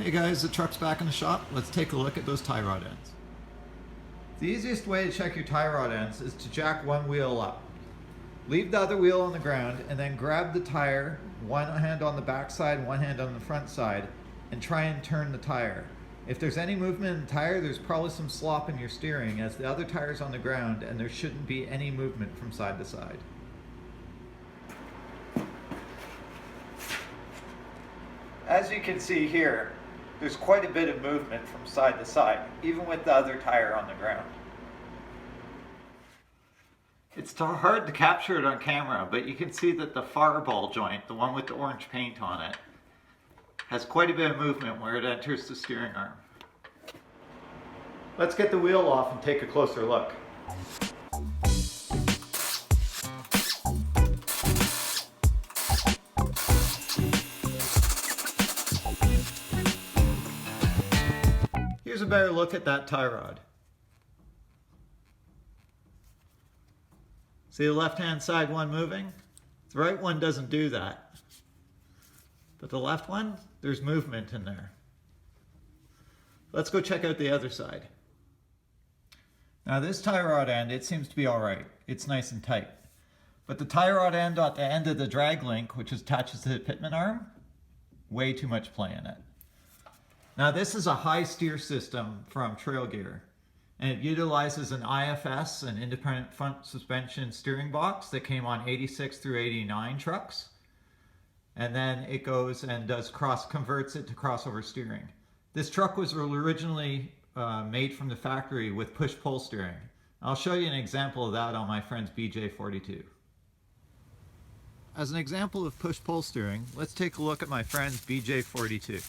Hey guys, the truck's back in the shop. Let's take a look at those tie rod ends. The easiest way to check your tie rod ends is to jack one wheel up. Leave the other wheel on the ground and then grab the tire, one hand on the back side, one hand on the front side, and try and turn the tire. If there's any movement in the tire, there's probably some slop in your steering as the other tire's on the ground and there shouldn't be any movement from side to side. As you can see here, there's quite a bit of movement from side to side, even with the other tire on the ground. It's hard to capture it on camera, but you can see that the far ball joint, the one with the orange paint on it, has quite a bit of movement where it enters the steering arm. Let's get the wheel off and take a closer look. Here's a better look at that tie rod. See the left-hand side one moving? The right one doesn't do that. But the left one, there's movement in there. Let's go check out the other side. Now this tie rod end, it seems to be all right. It's nice and tight. But the tie rod end at the end of the drag link, which attaches to the pitman arm, way too much play in it. Now this is a high steer system from Trail Gear, and it utilizes an IFS, an independent front suspension steering box that came on 86 through 89 trucks, and then it goes and converts it to crossover steering. This truck was originally made from the factory with push-pull steering. I'll show you an example of that on my friend's BJ42. As an example of push-pull steering, let's take a look at my friend's BJ42.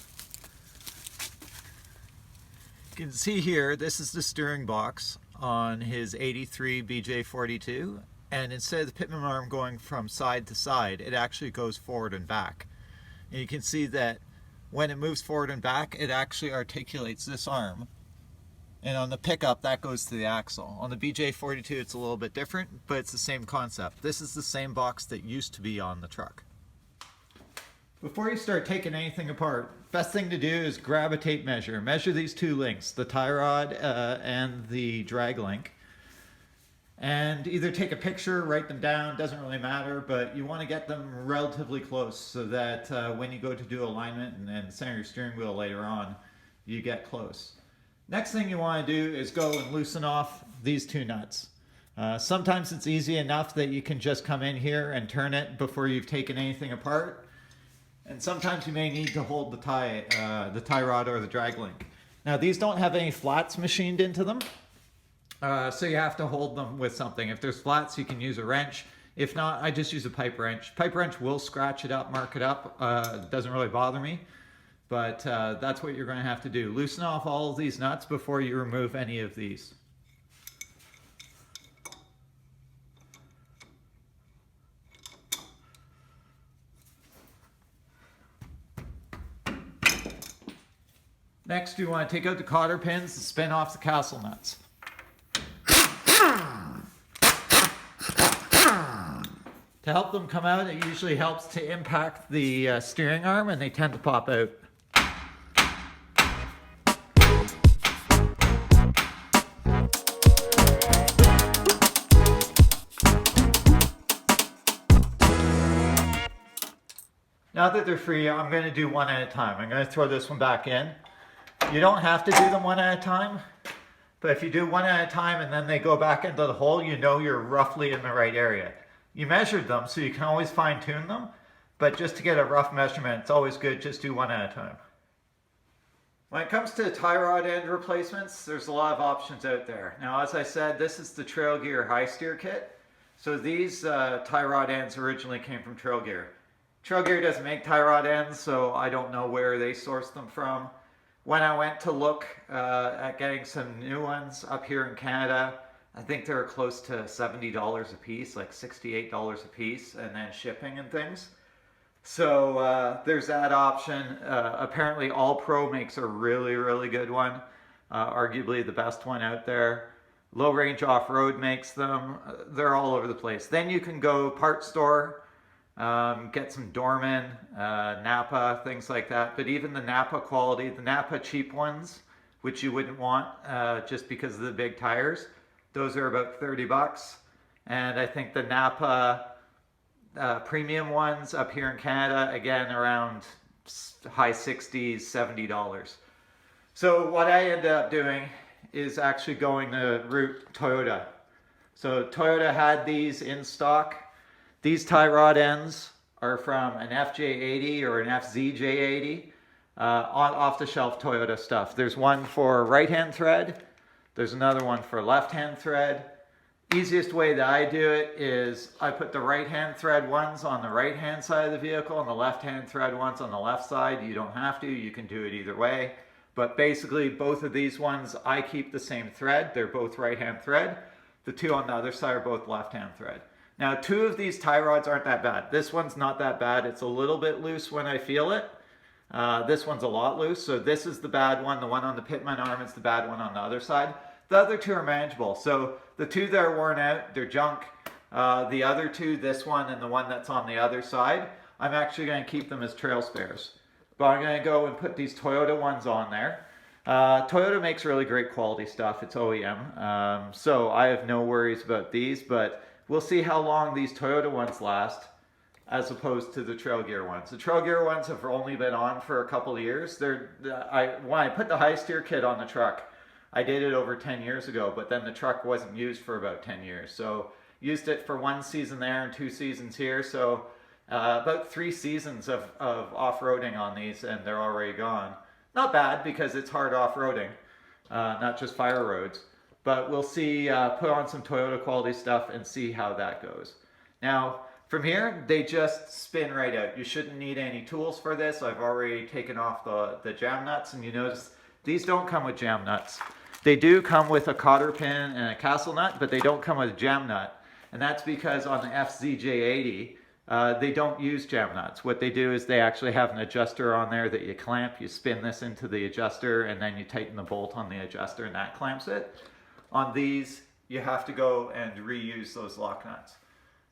You can see here, this is the steering box on his 83 BJ42, and instead of the pitman arm going from side to side, it actually goes forward and back. And you can see that when it moves forward and back, it actually articulates this arm. And on the pickup, that goes to the axle. On the BJ42, it's a little bit different, but it's the same concept. This is the same box that used to be on the truck. Before you start taking anything apart, best thing to do is grab a tape measure. Measure these two links, the tie rod and the drag link. And either take a picture, write them down, doesn't really matter, but you want to get them relatively close so that when you go to do alignment and center your steering wheel later on, you get close. Next thing you want to do is go and loosen off these two nuts. Sometimes it's easy enough that you can just come in here and turn it before you've taken anything apart. And sometimes you may need to hold the tie rod or the drag link. Now these don't have any flats machined into them, so you have to hold them with something. If there's flats, you can use a wrench. If not, I just use a pipe wrench. Pipe wrench will scratch it up, mark it up. It doesn't really bother me, but that's what you're going to have to do. Loosen off all of these nuts before you remove any of these. Next, you want to take out the cotter pins and spin off the castle nuts. To help them come out, it usually helps to impact the steering arm, and they tend to pop out. Now that they're free, I'm going to do one at a time. I'm going to throw this one back in. You don't have to do them one at a time, but if you do one at a time and then they go back into the hole, you know you're roughly in the right area. You measured them, so you can always fine tune them, but just to get a rough measurement, it's always good just do one at a time. When it comes to tie rod end replacements, there's a lot of options out there. Now, as I said, this is the Trail Gear high steer kit. So these tie rod ends originally came from Trail Gear. Trail Gear doesn't make tie rod ends, so I don't know where they sourced them from. When I went to look at getting some new ones up here in Canada, I think they were close to $70 a piece, like $68 a piece, and then shipping and things. So there's that option. Apparently All Pro makes a really, really good one, arguably the best one out there. Low Range Off-Road makes them. They're all over the place. Then you can go part store. Get some Dorman, Napa, things like that. But even the Napa quality, the Napa cheap ones, which you wouldn't want just because of the big tires, those are about 30 bucks. And I think the Napa premium ones up here in Canada, again, around high 60s, $70. So what I ended up doing is actually going the route Toyota. So Toyota had these in stock. These tie rod ends are from an FJ80 or an FZJ80, off the shelf Toyota stuff. There's one for right hand thread. There's another one for left hand thread. Easiest way that I do it is I put the right hand thread ones on the right hand side of the vehicle and the left hand thread ones on the left side. You don't have to, you can do it either way. But basically both of these ones, I keep the same thread. They're both right hand thread. The two on the other side are both left hand thread. Now 2 of these tie rods aren't that bad. This one's not that bad. It's a little bit loose when I feel it. This one's a lot loose. So this is the bad one. The one on the pitman arm is the bad one on the other side. The other 2 are manageable. So the 2 that are worn out, they're junk. The other 2, this one and the one that's on the other side, I'm actually going to keep them as trail spares. But I'm going to go and put these Toyota ones on there. Toyota makes really great quality stuff. It's OEM. So I have no worries about these, but we'll see how long these Toyota ones last as opposed to the Trail Gear ones. The Trail Gear ones have only been on for a couple of years. When I put the high steer kit on the truck, I did it over 10 years ago, but then the truck wasn't used for about 10 years. So used it for 1 season there and 2 seasons here. So about 3 seasons of off-roading on these, and they're already gone. Not bad because it's hard off-roading, not just fire roads. But we'll see, put on some Toyota quality stuff and see how that goes. Now, from here, they just spin right out. You shouldn't need any tools for this. I've already taken off the jam nuts, and you notice these don't come with jam nuts. They do come with a cotter pin and a castle nut, but they don't come with a jam nut. And that's because on the FZJ80, they don't use jam nuts. What they do is they actually have an adjuster on there that you clamp. You spin this into the adjuster, and then you tighten the bolt on the adjuster, and that clamps it. On these, you have to go and reuse those lock nuts.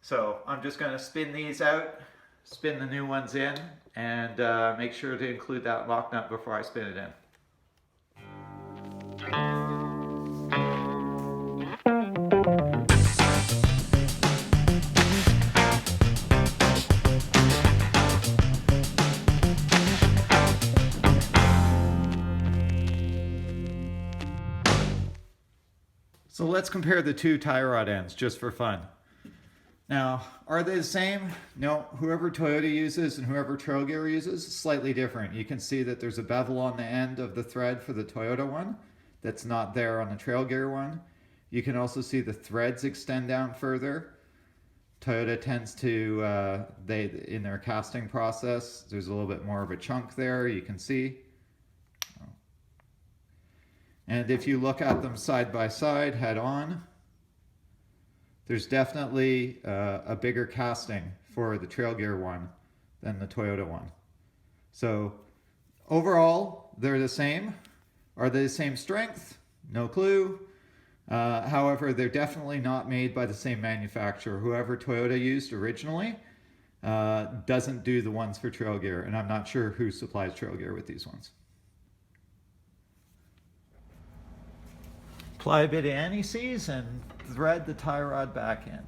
So I'm just going to spin these out, spin the new ones in, and make sure to include that lock nut before I spin it in. So let's compare the 2 tie rod ends just for fun. Now, are they the same? No, whoever Toyota uses and whoever Trail Gear uses, slightly different. You can see that there's a bevel on the end of the thread for the Toyota one that's not there on the Trail Gear one. You can also see the threads extend down further. Toyota tends to, in their casting process, there's a little bit more of a chunk there, you can see. And if you look at them side by side, head on, there's definitely a bigger casting for the Trail Gear one than the Toyota one. So overall, they're the same. Are they the same strength? No clue. However, they're definitely not made by the same manufacturer. Whoever Toyota used originally doesn't do the ones for Trail Gear, and I'm not sure who supplies Trail Gear with these ones. Apply a bit of anti-seize and thread the tie rod back in.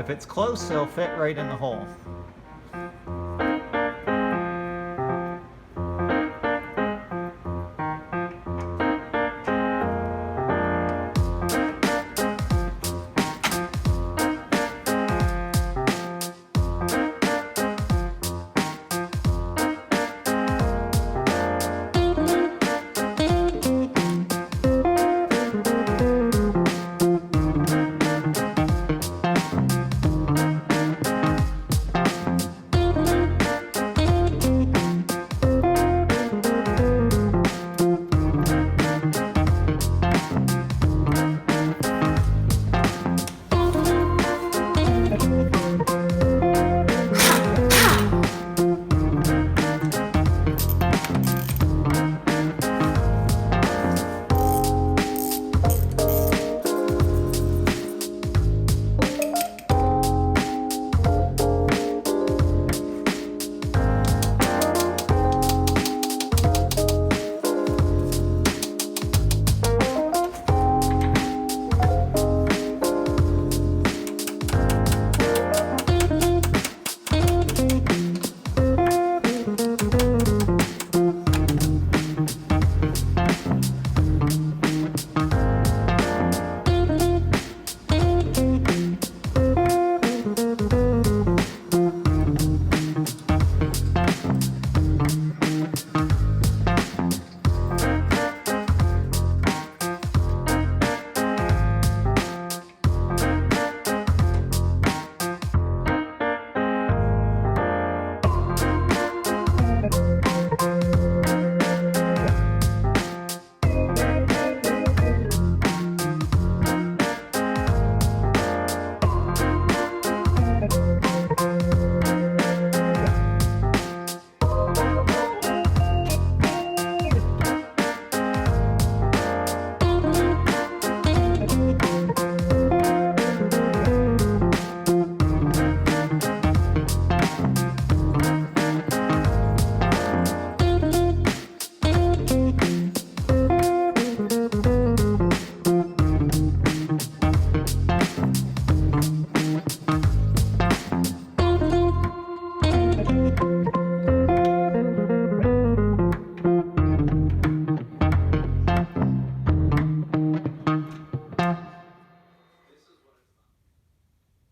If it's close, they'll fit right in the hole.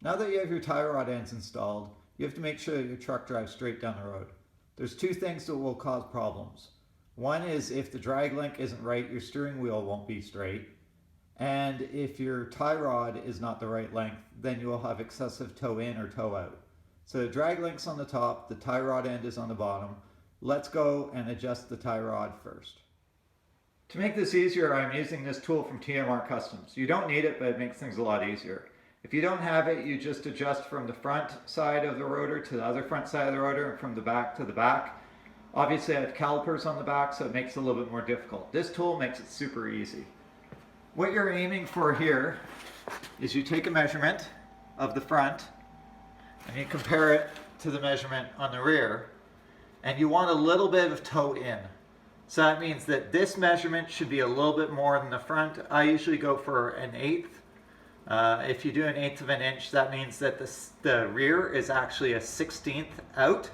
Now that you have your tie rod ends installed, you have to make sure that your truck drives straight down the road. There's two things that will cause problems. One is if the drag link isn't right, your steering wheel won't be straight. And if your tie rod is not the right length, then you will have excessive toe in or toe out. So the drag link's on the top, the tie rod end is on the bottom. Let's go and adjust the tie rod first. To make this easier, I'm using this tool from TMR Customs. You don't need it, but it makes things a lot easier. If you don't have it, you just adjust from the front side of the rotor to the other front side of the rotor and from the back to the back. Obviously I have calipers on the back, so it makes it a little bit more difficult. This tool makes it super easy. What you're aiming for here is you take a measurement of the front and you compare it to the measurement on the rear, and you want a little bit of toe in. So that means that this measurement should be a little bit more than the front. I usually go for an 1/8. If you do an 1/8 of an inch, that means that the rear is actually a 1/16 out,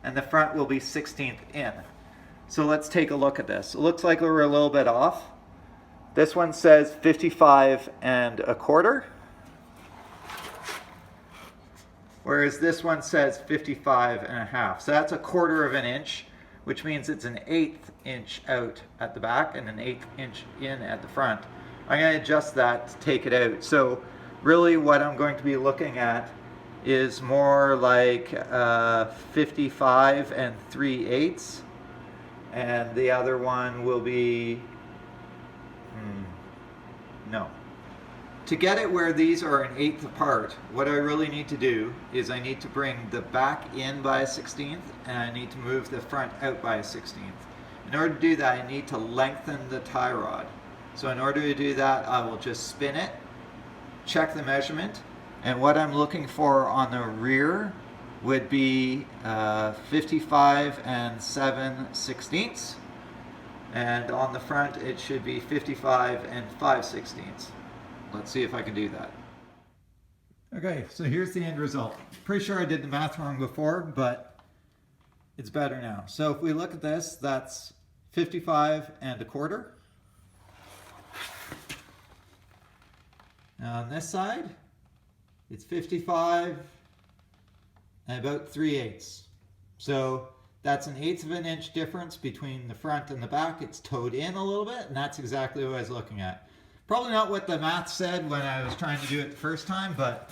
and the front will be 1/16 in. So let's take a look at this. It looks like we're a little bit off. This one says 55 1/4, whereas this one says 55 1/2. So that's 1/4 of an inch, which means it's an 1/8 inch out at the back and an 1/8 inch in at the front. I'm going to adjust that to take it out. So really what I'm going to be looking at is more like 55 3/8, and the other one will be, no. To get it where these are an 1/8 apart, what I really need to do is I need to bring the back in by a 1/16 and I need to move the front out by a 1/16. In order to do that, I need to lengthen the tie rod. So in order to do that, I will just spin it, check the measurement, and what I'm looking for on the rear would be 55 7/16, and on the front it should be 55 5/16. Let's see if I can do that. Okay, so here's the end result. Pretty sure I did the math wrong before, but it's better now. So if we look at this, that's 55 1/4. Now on this side, it's 55 and about 3/8. So that's an 1/8 of an inch difference between the front and the back. It's towed in a little bit, and that's exactly what I was looking at. Probably not what the math said when I was trying to do it the first time, but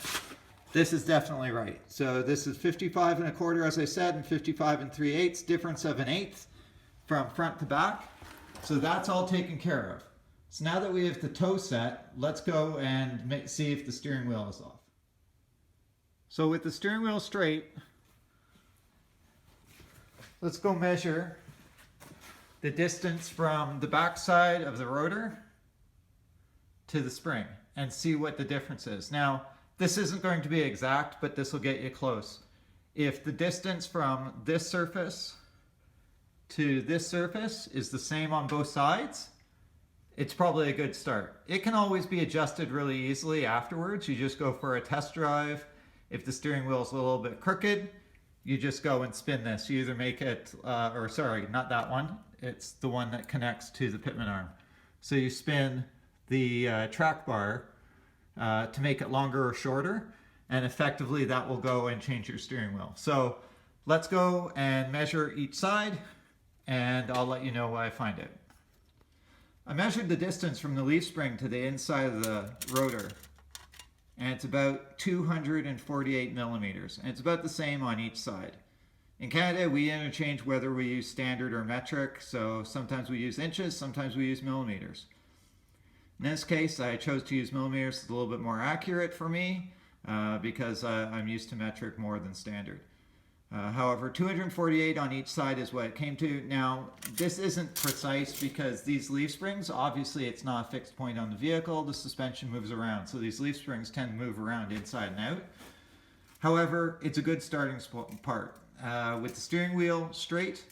this is definitely right. So this is 55 1/4, as I said, and 55 3/8, difference of an 1/8 from front to back. So that's all taken care of. So now that we have the toe set, let's go and see if the steering wheel is off. So with the steering wheel straight, let's go measure the distance from the back side of the rotor to the spring and see what the difference is. Now, this isn't going to be exact, but this will get you close. If the distance from this surface to this surface is the same on both sides, it's probably a good start. It can always be adjusted really easily afterwards. You just go for a test drive. If the steering wheel is a little bit crooked, you just go and spin this. You either make it, or sorry, not that one. It's the one that connects to the pitman arm. So you spin the track bar to make it longer or shorter, and effectively that will go and change your steering wheel. So let's go and measure each side, and I'll let you know what I find it. I measured the distance from the leaf spring to the inside of the rotor, and it's about 248 millimeters, and it's about the same on each side. In Canada, we interchange whether we use standard or metric, so sometimes we use inches, sometimes we use millimeters. In this case, I chose to use millimeters. It's a little bit more accurate for me because I'm used to metric more than standard. However, 248 on each side is what it came to. Now, this isn't precise because these leaf springs, obviously it's not a fixed point on the vehicle. The suspension moves around, so these leaf springs tend to move around inside and out. However, it's a good starting part. With the steering wheel straight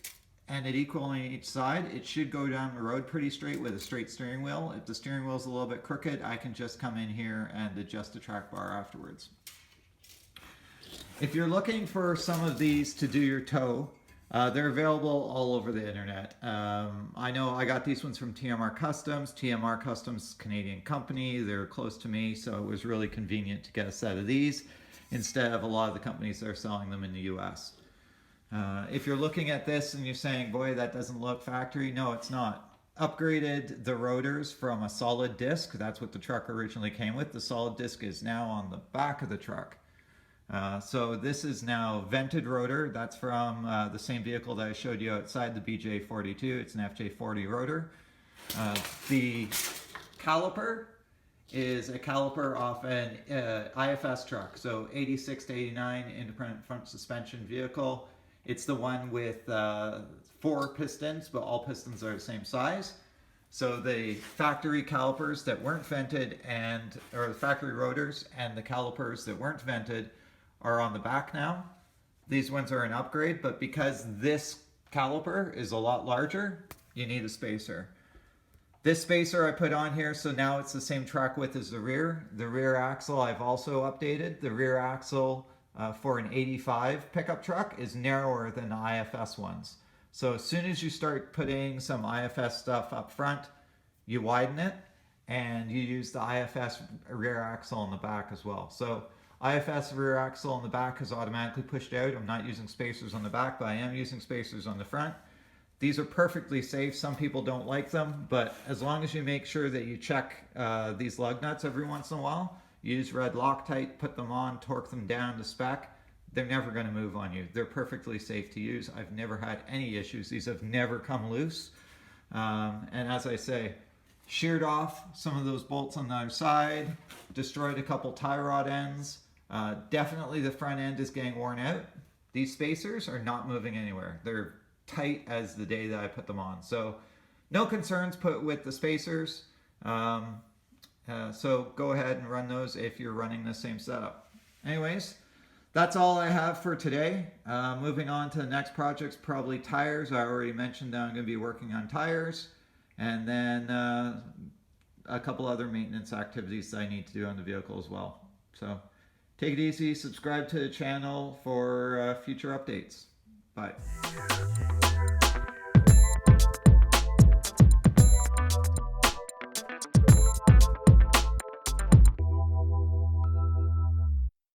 and it equal on each side, it should go down the road pretty straight with a straight steering wheel. If the steering wheel is a little bit crooked, I can just come in here and adjust the track bar afterwards. If you're looking for some of these to do your toe, They're available all over the internet. I know I got these ones from TMR Customs. TMR Customs, Canadian company. They're close to me, so it was really convenient to get a set of these instead of a lot of the companies that are selling them in the US. If you're looking at this and you're saying, boy, that doesn't look factory, no, it's not. Upgraded the rotors from a solid disc. That's what the truck originally came with. The solid disc is now on the back of the truck. So this is now vented rotor. That's from the same vehicle that I showed you outside, the BJ42. It's an FJ40 rotor. The caliper is a caliper off an IFS truck, so 86 to 89 independent front suspension vehicle. It's the one with 4 pistons, but all pistons are the same size. So the factory calipers that weren't vented or the factory rotors and the calipers that weren't vented are on the back now. These ones are an upgrade, but because this caliper is a lot larger, you need a spacer. This spacer I put on here, so now it's the same track width as the rear. The rear axle I've also updated. The rear axle for an 85 pickup truck is narrower than the IFS ones. So as soon as you start putting some IFS stuff up front, you widen it and you use the IFS rear axle on the back as well. So IFS rear axle on the back is automatically pushed out. I'm not using spacers on the back, but I am using spacers on the front. These are perfectly safe. Some people don't like them, but as long as you make sure that you check these lug nuts every once in a while, use red Loctite, put them on, torque them down to spec, they're never going to move on you. They're perfectly safe to use. I've never had any issues. These have never come loose. And as I say, sheared off some of those bolts on the other side, destroyed a couple tie rod ends. Definitely the front end is getting worn out. These spacers are not moving anywhere. They're tight as the day that I put them on. So no concerns put with the spacers. So go ahead and run those if you're running the same setup. Anyways, that's all I have for today. Moving on to the next project's probably tires. I already mentioned that I'm going to be working on tires, and then a couple other maintenance activities that I need to do on the vehicle as well. So take it easy, subscribe to the channel for future updates. Bye.